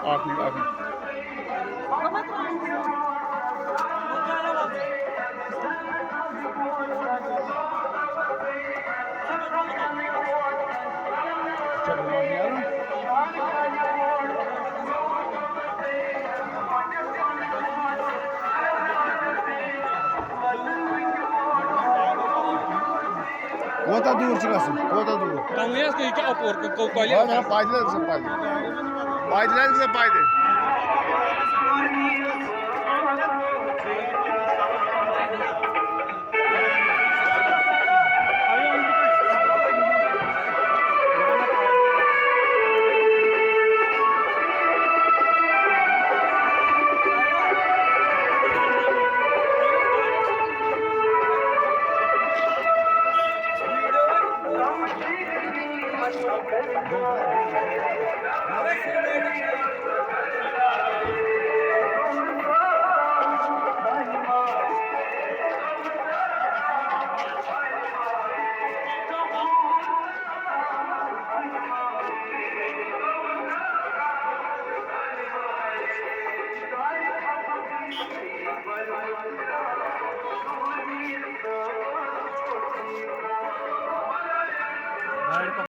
Aferin, aferin. Çabuk oynayalım. Kota dur çıkasın. Kota dur. Kamu ya kayak opor kau kau lihat. Bana paydılar kızım paydı. Paydılar kızım paydı.